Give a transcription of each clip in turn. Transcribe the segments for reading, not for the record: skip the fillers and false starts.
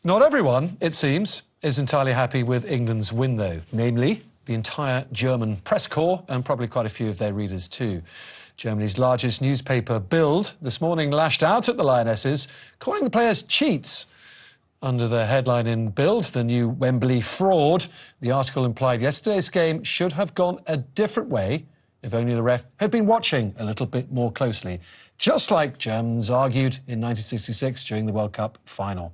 Not everyone, it seems, is entirely happy with England's win, though. Namely, the entire German press corps and probably quite a few of their readers too. Germany's largest newspaper, Bild, this morning lashed out at the Lionesses, calling the players cheats. Under the headline in Bild, the new Wembley fraud, the article implied yesterday's game should have gone a different way if only the ref had been watching a little bit more closely, just like Germans argued in 1966 during the World Cup final.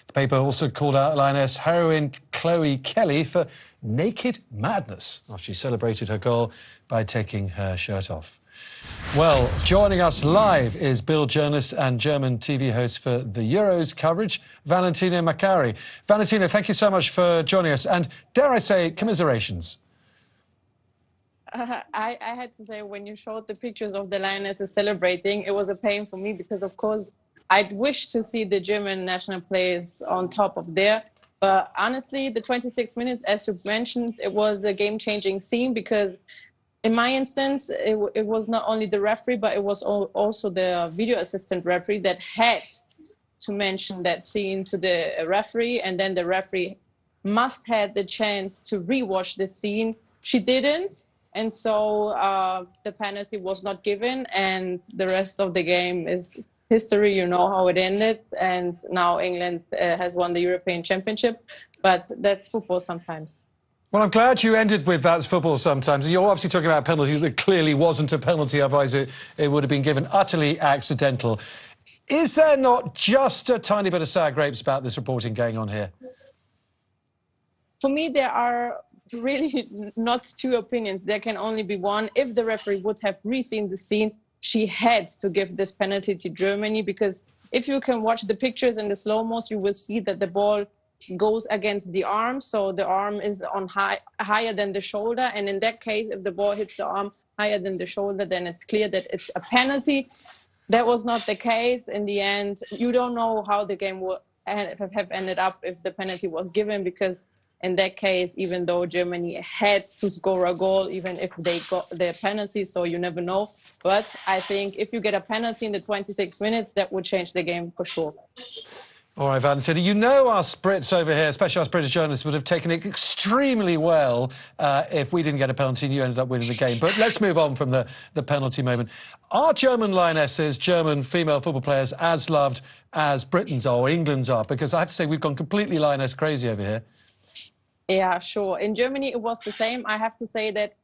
The paper also called out Lioness heroine Chloe Kelly for naked madness after she celebrated her goal by taking her shirt off. Well, joining us live is Bild journalist and German TV host for the Euros coverage, Valentina Macari. Valentina, thank you so much for joining us, and dare I say, commiserations. I had to say, when you showed the pictures of the Lionesses celebrating, it was a pain for me because, of course, I'd wish to see the German national players on top of there. But honestly, the 26 minutes, as you mentioned, it was a game-changing scene because in my instance, it was not only the referee, but it was also the video assistant referee that had to mention that scene to the referee, and then the referee must have the chance to rewatch the scene. She didn't, and so the penalty was not given, and the rest of the game is history. You know how it ended, and now England has won the European Championship, but that's football sometimes. Well, I'm glad you ended with that's football sometimes. You're obviously talking about a penalty that clearly wasn't a penalty, otherwise it would have been given utterly accidental. Is there not just a tiny bit of sour grapes about this reporting going on here? For me, there are really not two opinions. There can only be one. If the referee would have re-seen the scene, she had to give this penalty to Germany, because if you can watch the pictures in the slow-mos, you will see that the ball goes against the arm, so the arm is on higher than the shoulder, and in that case, if the ball hits the arm higher than the shoulder, then it's clear that it's a penalty. That was not the case. In the end, you don't know how the game would have ended up if the penalty was given, because in that case, even though Germany had to score a goal, even if they got their penalty, so you never know. But I think if you get a penalty in the 26 minutes, that would change the game for sure. All right, Valentina, you know us Brits over here, especially us British journalists, would have taken it extremely well if we didn't get a penalty and you ended up winning the game. But let's move on from the penalty moment. Are German Lionesses, German female football players, as loved as Britain's are or England's are? Because I have to say, we've gone completely Lioness crazy over here. Yeah, sure. In Germany, it was the same. I have to say that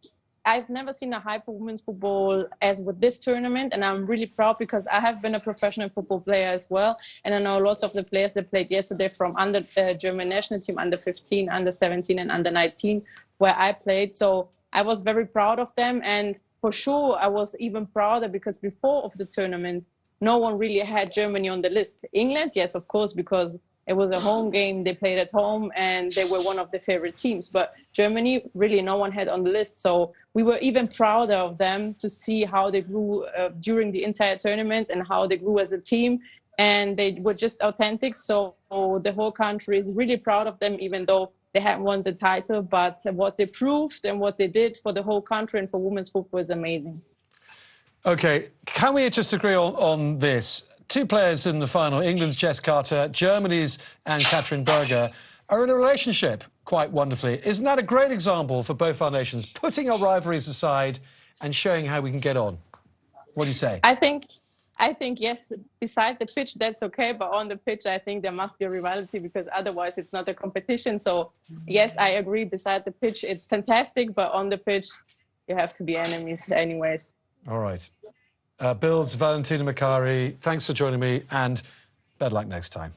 I've never seen a hype for women's football as with this tournament, and I'm really proud because I have been a professional football player as well, and I know lots of the players that played yesterday from under German national team, under 15, under 17, and under 19, where I played. So I was very proud of them, and for sure I was even prouder because before of the tournament, no one really had Germany on the list. England, yes, of course, because it was a home game, they played at home, and they were one of the favorite teams. But Germany, really no one had on the list. So we were even prouder of them to see how they grew during the entire tournament and how they grew as a team. And they were just authentic. So the whole country is really proud of them, even though they hadn't won the title. But what they proved and what they did for the whole country and for women's football is amazing. OK, can we just agree on this? Two players in the final, England's Jess Carter, Germany's Anne Katrin Berger, are in a relationship quite wonderfully. Isn't that a great example for both our nations, putting our rivalries aside and showing how we can get on? What do you say? I think yes, beside the pitch, that's okay. But on the pitch, I think there must be a rivalry because otherwise it's not a competition. So yes, I agree. Beside the pitch, it's fantastic. But on the pitch, you have to be enemies anyways. All right. Bild's Valentina Macari, thanks for joining me and bad luck next time.